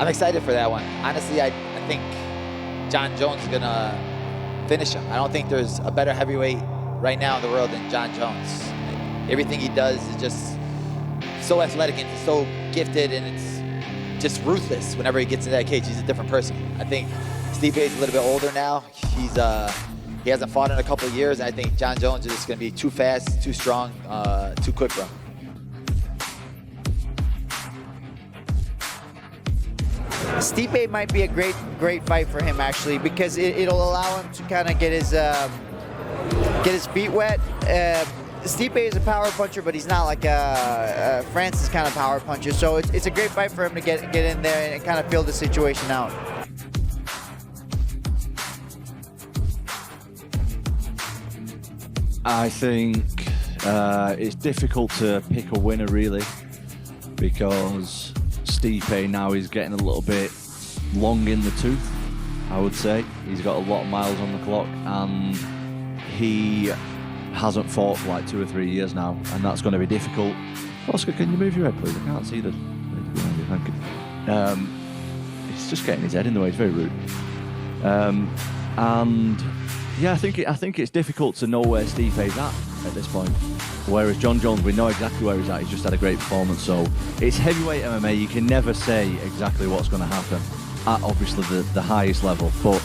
I'm excited for that one. Honestly, I think John Jones is going to finish him. I don't think there's a better heavyweight right now in the world than John Jones. Everything he does is just so athletic and so gifted, and it's just ruthless. Whenever he gets in that cage, he's a different person. I think Stipe is a little bit older now. He hasn't fought in a couple of years, and I think John Jones is just going to be too fast, too strong, too quick for him. Stipe might be a great fight for him, actually, because it'll allow him to kind of get his feet wet. Stipe is a power puncher, but he's not like a Francis kind of power puncher. So it's a great fight for him to get in there and kind of feel the situation out. I think it's difficult to pick a winner, really, because Stipe now is getting a little bit long in the tooth, I would say. He's got a lot of miles on the clock, and he hasn't fought for like 2 or 3 years now, and that's going to be difficult. Oscar, can you move your head, please? I can't see the behind you. Thank you. He's just getting his head in the way. It's very rude. And yeah, I think it's difficult to know where Stipe's at this point. Whereas John Jones, we know exactly where he's at. He's just had a great performance. So it's heavyweight MMA. You can never say exactly what's going to happen at obviously the highest level. But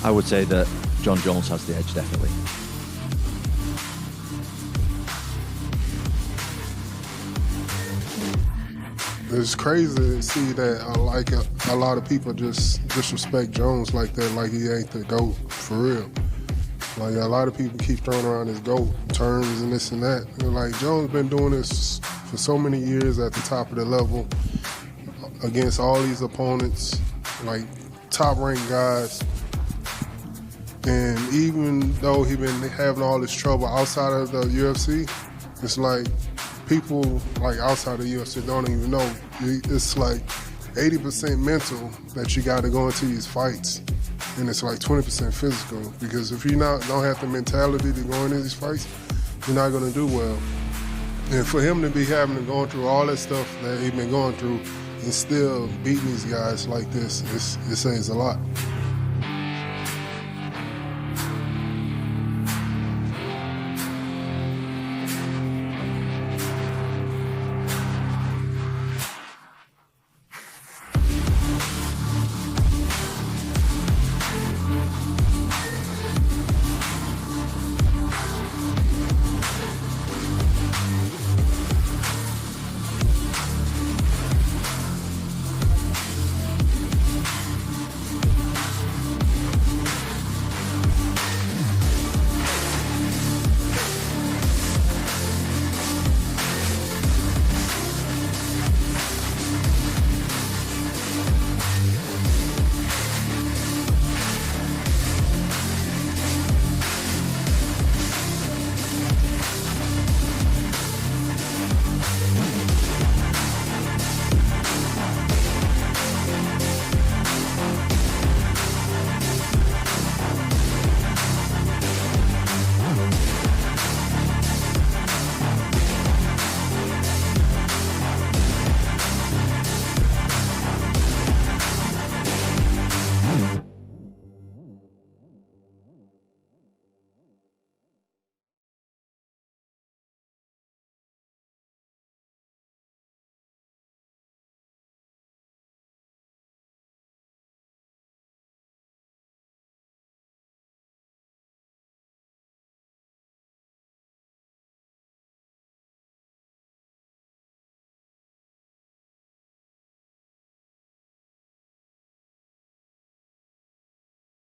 I would say that John Jones has the edge, definitely. It's crazy to see that a lot of people just disrespect Jones like that, like he ain't the GOAT for real. Like a lot of people keep throwing around his GOAT terms and this and that. And like Jones been doing this for so many years at the top of the level against all these opponents, like top ranked guys. And even though he been having all this trouble outside of the UFC, it's like people like outside of the UFC don't even know. It's like 80% mental that you got to go into these fights, and it's like 20% physical. Because if you don't have the mentality to go into these fights, you're not going to do well. And for him to be having to go through all that stuff that he's been going through and still beating these guys like this, it says a lot.